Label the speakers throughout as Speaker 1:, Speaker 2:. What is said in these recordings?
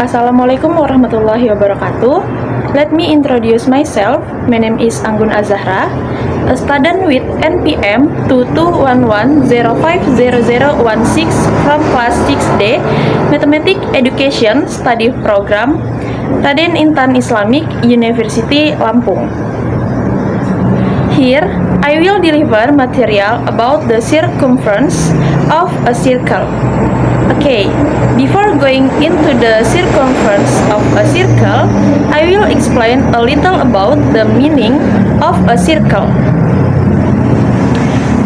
Speaker 1: Assalamualaikum warahmatullahi wabarakatuh. Let me introduce myself. My name is Anggun Azahra, a student with NPM 2211050016 from class 6D, Mathematics Education Study Program, Raden Intan Islamic University, Lampung. Here, I will deliver material about the circumference of a circle. Okay, before going into the circumference of a circle, I will explain a little about the meaning of a circle.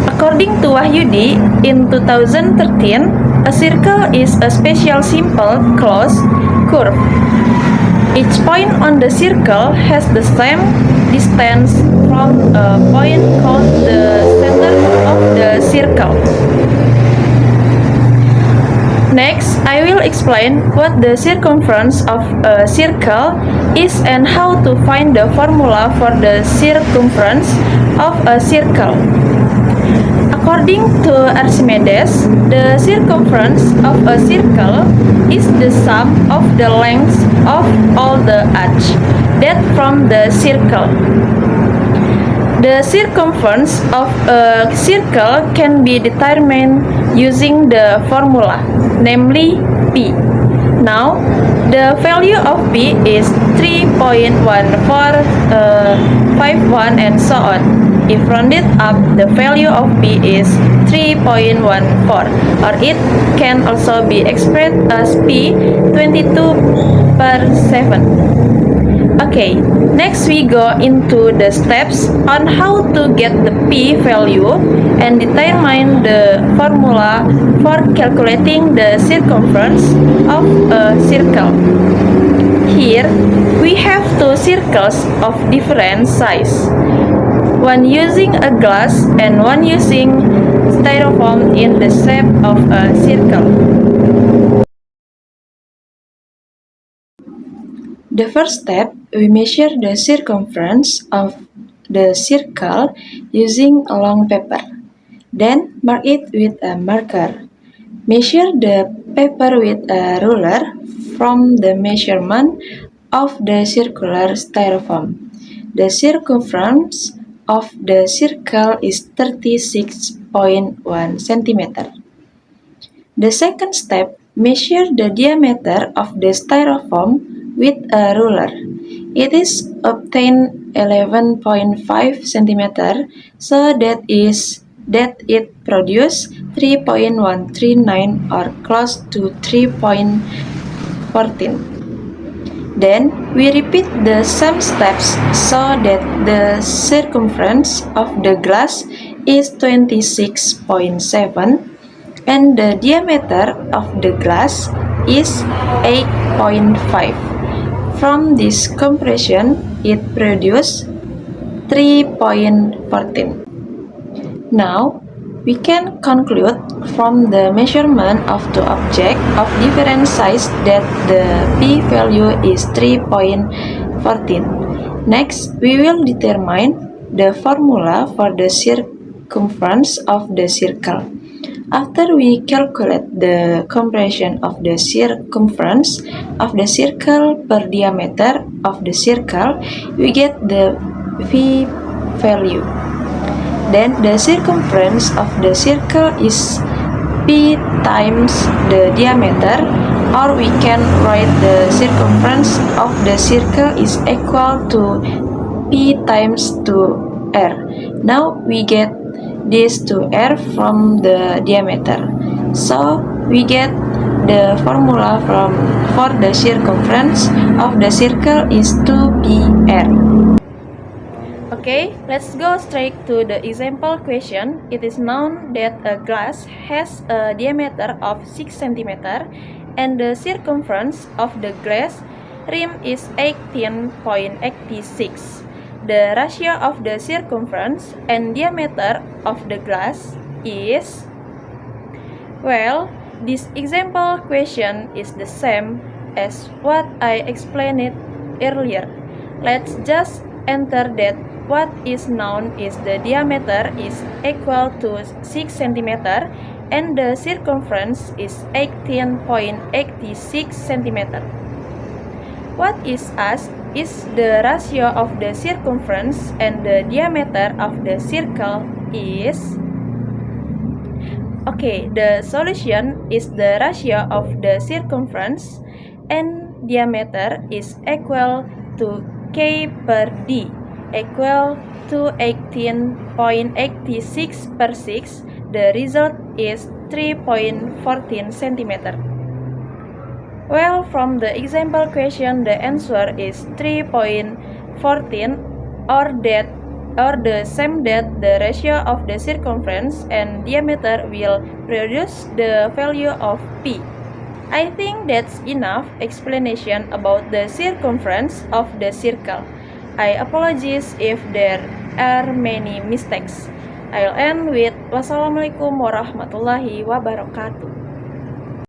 Speaker 1: According to Wahyudi, in 2013, a circle is a special simple closed curve. Each point on the circle has the same distance from a point called the center of the circle. Next, I will explain what the circumference of a circle is and how to find the formula for the circumference of a circle. According to Archimedes, the circumference of a circle is the sum of the lengths of all the arcs that form the circle. The circumference of a circle can be determined using the formula, namely P. Now, the value of P is 3.1451 and so on. If rounded up, the value of P is 3.14, or it can also be expressed as P 22/7. Okay, next we go into the steps on how to get the P value and determine the formula for calculating the circumference of a circle. Here, we have two circles of different size, one using a glass and one using styrofoam in the shape of a circle. The first step, we measure the circumference of the circle using a long paper. Then mark it with a marker. Measure the paper with a ruler from the measurement of the circular styrofoam. The circumference of the circle is 36.1 centimeter. The second step, measure the diameter of the styrofoam with a ruler. It is obtained 11.5 centimeter, so that it produces 3.139 or close to 3.14. Then we repeat the same steps so that the circumference of the glass is 26.7 and the diameter of the glass is 8.5. From this comparison, it produces 3.14. Now, we can conclude from the measurement of two objects of different size that the P value is 3.14. Next, we will determine the formula for the circumference of the circle. After we calculate the comparison of the circumference of the circle per diameter of the circle, we get the P value. Then the circumference of the circle is P times the diameter, or we can write the circumference of the circle is equal to P times 2R. Now we get this 2R from the diameter. So we get the formula for the circumference of the circle is 2PR. Okay, let's go straight to the example question. It is known that a glass has a diameter of 6 cm and the circumference of the glass rim is 18.86. The ratio of the circumference and diameter of the glass is, well, this example question is the same as what I explained earlier. Let's just enter that what is known is the diameter is equal to 6 cm and the circumference is 18.86 cm. What is asked is the ratio of the circumference and the diameter of the circle is... Okay, the solution is the ratio of the circumference and diameter is equal to K per D equal to 18.86 per 6. The result is 3.14 centimeter. Well, from the example question, the answer is 3.14 or the same that the ratio of the circumference and diameter will produce the value of P. I think that's enough explanation about the circumference of the circle. I apologize if there are many mistakes. I'll end with wassalamualaikum warahmatullahi wabarakatuh.